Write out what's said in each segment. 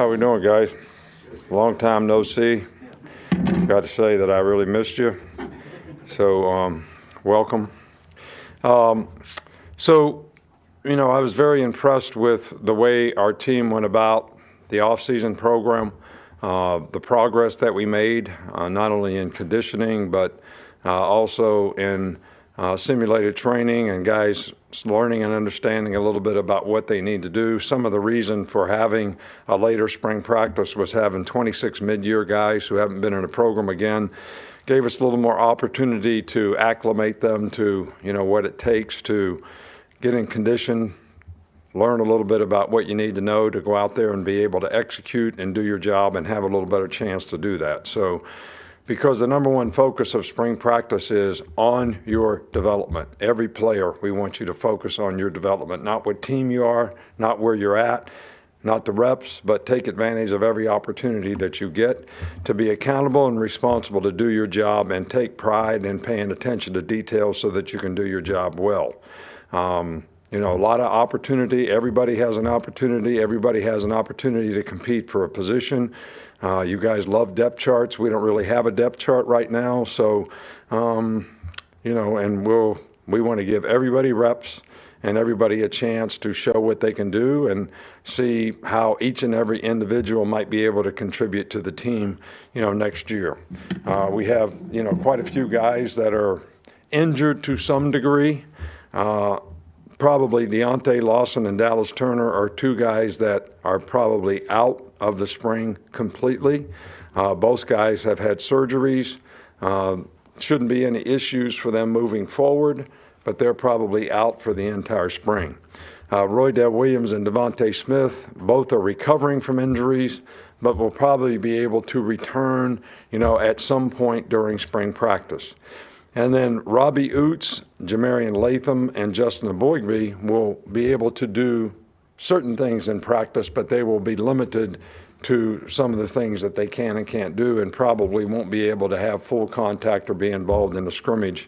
How we doing, guys? Long time no see. Got to say that I really missed you. So, welcome. So, I was very impressed with the way our team went about the off-season program, the progress that we made, not only in conditioning, but also in simulated training and guys learning and understanding a little bit about what they need to do. Some of the reason for having a later spring practice was having 26 mid-year guys who haven't been in a program again. Gave us a little more opportunity to acclimate them to, what it takes to get in condition, learn a little bit about what you need to know to go out there and be able to execute and do your job and have a little better chance to do that. So, because the number one focus of spring practice is on your development. Every player, we want you to focus on your development, not what team you are, not where you're at, not the reps, but take advantage of every opportunity that you get to be accountable and responsible to do your job and take pride in paying attention to details so that you can do your job well. A lot of opportunity. Everybody has an opportunity. Everybody has an opportunity to compete for a position. You guys love depth charts. We don't really have a depth chart right now. So, and we want to give everybody reps and everybody a chance to show what they can do and see how each and every individual might be able to contribute to the team, next year. We have, quite a few guys that are injured to some degree. Probably Deontay Lawson and Dallas Turner are two guys that are probably out of the spring completely. Both guys have had surgeries. Shouldn't be any issues for them moving forward, but they're probably out for the entire spring. Roydell Williams and Devontae Smith, both are recovering from injuries, but will probably be able to return, at some point during spring practice. And then Robbie Oots, Jamarian Latham, and Justin Aboigbe will be able to do certain things in practice, but they will be limited to some of the things that they can and can't do and probably won't be able to have full contact or be involved in a scrimmage,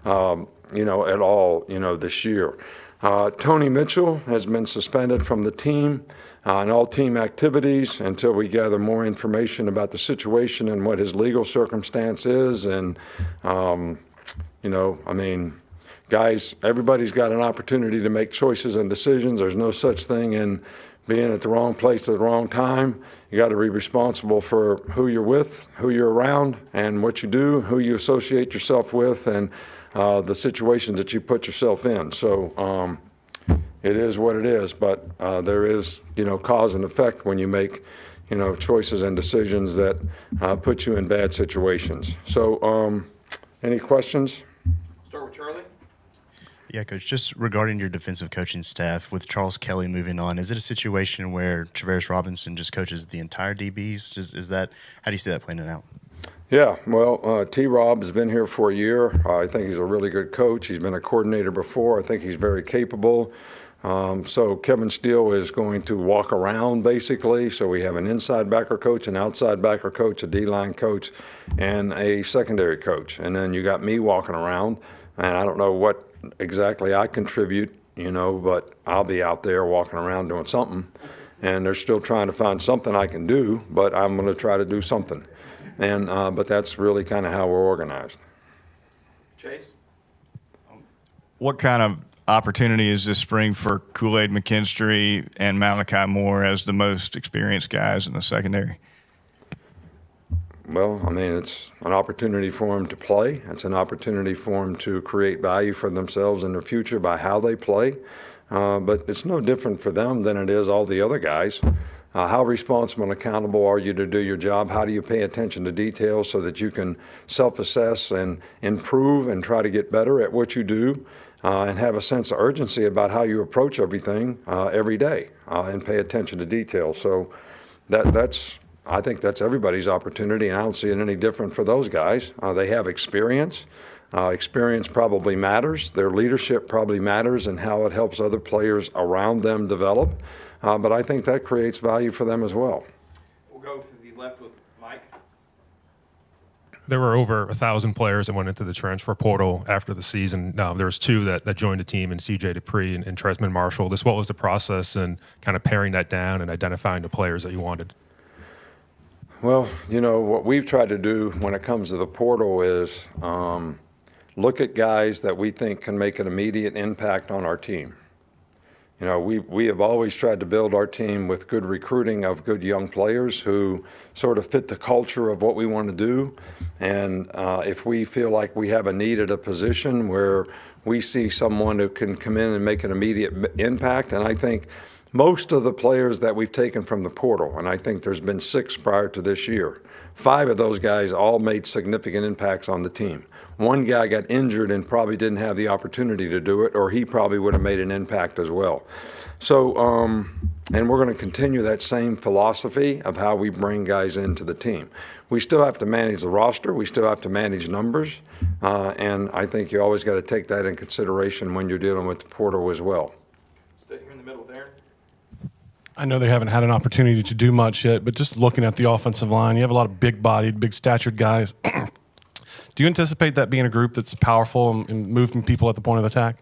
at all, this year. Tony Mitchell has been suspended from the team and all team activities until we gather more information about the situation and what his legal circumstance is. And, guys, everybody's got an opportunity to make choices and decisions. There's no such thing in being at the wrong place at the wrong time. You got to be responsible for who you're with, who you're around, and what you do, who you associate yourself with, and the situations that you put yourself in. So it is what it is, but there is, cause and effect when you make, choices and decisions that put you in bad situations. So any questions? Start with Charlie. Yeah, Coach, just regarding your defensive coaching staff, with Charles Kelly moving on, is it a situation where Travaris Robinson just coaches the entire DBs? Is that, how do you see that playing out? Yeah, well, T-Rob has been here for a year. I think he's a really good coach. He's been a coordinator before. I think he's very capable. So Kevin Steele is going to walk around, basically. So we have an inside backer coach, an outside backer coach, a D-line coach, and a secondary coach. And then you got me walking around, and I don't know what exactly I contribute, but I'll be out there walking around doing something. And they're still trying to find something I can do, but I'm going to try to do something. And but that's really kind of how we're organized. Chase? What kind of opportunity is this spring for Kool-Aid McKinstry and Malachi Moore as the most experienced guys in the secondary? Well, it's an opportunity for them to play. It's an opportunity for them to create value for themselves in the future by how they play. But it's no different for them than it is all the other guys. How responsible and accountable are you to do your job? How do you pay attention to details so that you can self-assess and improve and try to get better at what you do and have a sense of urgency about how you approach everything every day and pay attention to details? So I think that's everybody's opportunity, and I don't see it any different for those guys. They have experience. Experience probably matters. Their leadership probably matters and how it helps other players around them develop. But I think that creates value for them as well. We'll go to the left with Mike. There were over 1,000 players that went into the transfer portal after the season. There was 2 that joined the team, and C.J. Dupree and Tresman Marshall. What was the process in kind of paring that down and identifying the players that you wanted? Well, what we've tried to do when it comes to the portal is look at guys that we think can make an immediate impact on our team. We have always tried to build our team with good recruiting of good young players who sort of fit the culture of what we want to do. And if we feel like we have a need at a position where we see someone who can come in and make an immediate impact, and I think most of the players that we've taken from the portal, and I think there's been 6 prior to this year, 5 of those guys all made significant impacts on the team. One guy got injured and probably didn't have the opportunity to do it, or he probably would have made an impact as well. So, and we're going to continue that same philosophy of how we bring guys into the team. We still have to manage the roster. We still have to manage numbers. And I think you always got to take that in consideration when you're dealing with the portal as well. Stay here in the middle with Aaron. I know they haven't had an opportunity to do much yet, but just looking at the offensive line, you have a lot of big-bodied, big-statured guys. Do you anticipate that being a group that's powerful and moving people at the point of attack?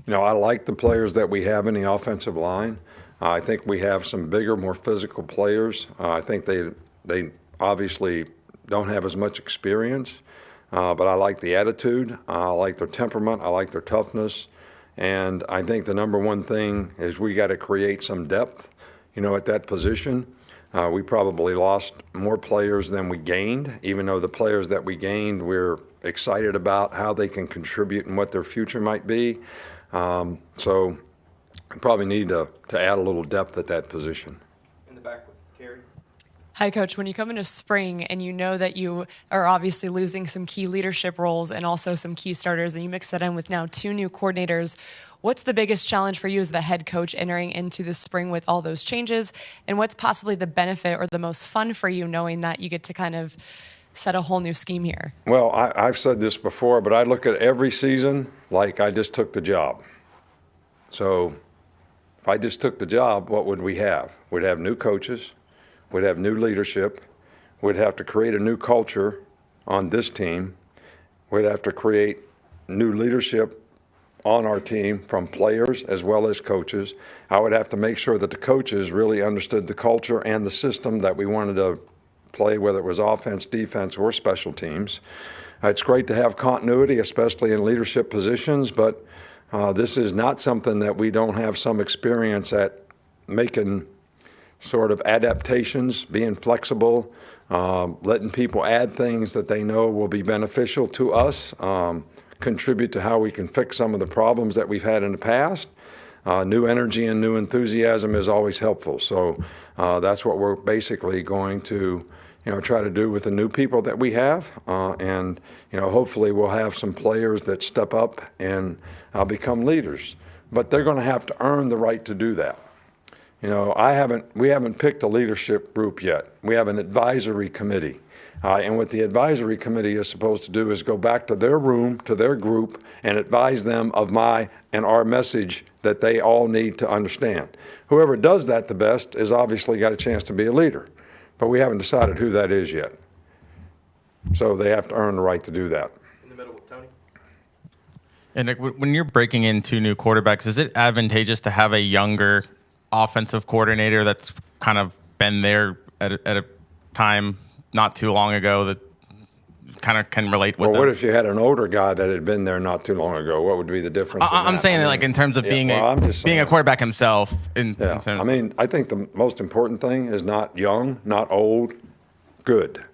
I like the players that we have in the offensive line. I think we have some bigger, more physical players. I think they obviously don't have as much experience, but I like the attitude. I like their temperament. I like their toughness. And I think the number one thing is we got to create some depth, at that position. We probably lost more players than we gained, even though the players that we gained, we're excited about how they can contribute and what their future might be. So we probably need to add a little depth at that position. In the back with Carrie. Hi, Coach. When you come into spring and you know that you are obviously losing some key leadership roles and also some key starters, and you mix that in with now 2 new coordinators, what's the biggest challenge for you as the head coach entering into the spring with all those changes? And what's possibly the benefit or the most fun for you knowing that you get to kind of set a whole new scheme here? Well, I've said this before, but I look at every season like I just took the job. So if I just took the job, what would we have? We'd have new coaches. We'd have new leadership. We'd have to create a new culture on this team. We'd have to create new leadership on our team from players as well as coaches. I would have to make sure that the coaches really understood the culture and the system that we wanted to play, whether it was offense, defense, or special teams. It's great to have continuity, especially in leadership positions, but this is not something that we don't have some experience at making sort of adaptations, being flexible, letting people add things that they know will be beneficial to us, contribute to how we can fix some of the problems that we've had in the past. New energy and new enthusiasm is always helpful. So that's what we're basically going to try to do with the new people that we have. And hopefully we'll have some players that step up and become leaders. But they're going to have to earn the right to do that. We haven't picked a leadership group yet. We have an advisory committee. And what the advisory committee is supposed to do is go back to their room, to their group, and advise them of my and our message that they all need to understand. Whoever does that the best has obviously got a chance to be a leader. But we haven't decided who that is yet. So they have to earn the right to do that. In the middle with Tony. And when you're breaking in 2 new quarterbacks, is it advantageous to have a younger offensive coordinator that's kind of been there at a time not too long ago that kind of can relate with them? What if you had an older guy that had been there not too long ago? What would be the difference? I'm saying that, like, in terms of being a quarterback himself. I think the most important thing is not young, not old, good.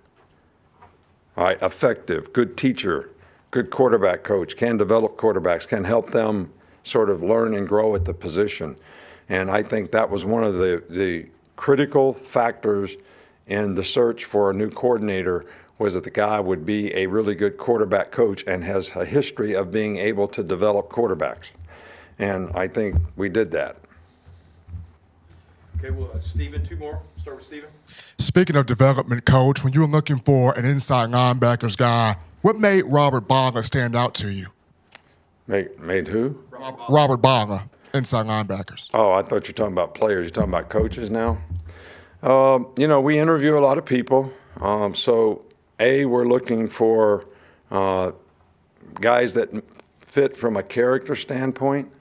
All right, effective, good teacher, good quarterback coach, can develop quarterbacks, can help them sort of learn and grow at the position. And I think that was one of the critical factors in the search for a new coordinator, was that the guy would be a really good quarterback coach and has a history of being able to develop quarterbacks. And I think we did that. Okay, well, Steven, 2 more. Start with Steven. Speaking of development, Coach, when you were looking for an inside linebackers guy, what made Robert Barber stand out to you? Made who? Robert Barber, inside linebackers. Oh, I thought you were talking about players. You're talking about coaches now? We interview a lot of people. So we're looking for guys that fit from a character standpoint,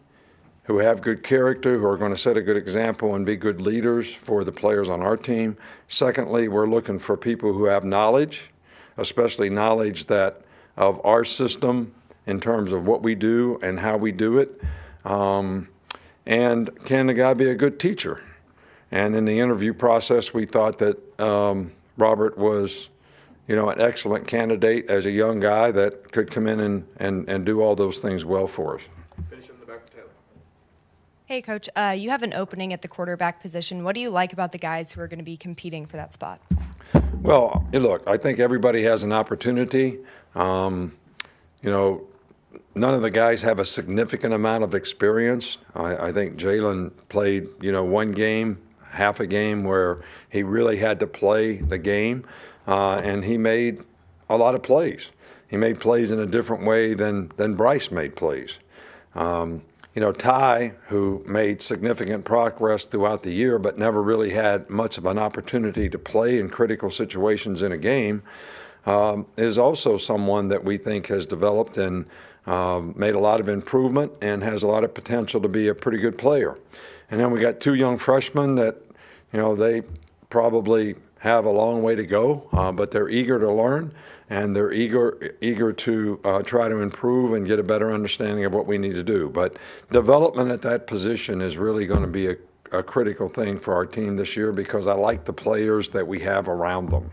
who have good character, who are going to set a good example and be good leaders for the players on our team. Secondly, we're looking for people who have knowledge, especially knowledge that of our system in terms of what we do and how we do it. And can the guy be a good teacher? And in the interview process, we thought that Robert was, an excellent candidate as a young guy that could come in and do all those things well for us. Finish in the back with Taylor. Hey, Coach, you have an opening at the quarterback position. What do you like about the guys who are going to be competing for that spot? Well, look, I think everybody has an opportunity. None of the guys have a significant amount of experience. I think Jalen played, one game, half a game where he really had to play the game, and he made a lot of plays. He made plays in a different way than Bryce made plays. Ty, who made significant progress throughout the year but never really had much of an opportunity to play in critical situations in a game, is also someone that we think has developed and made a lot of improvement and has a lot of potential to be a pretty good player. And then we got two young freshmen that, they probably have a long way to go, but they're eager to learn and they're eager to try to improve and get a better understanding of what we need to do. But development at that position is really going to be a critical thing for our team this year because I like the players that we have around them.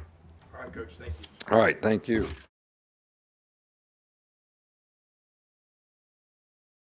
All right, Coach, thank you. All right, thank you.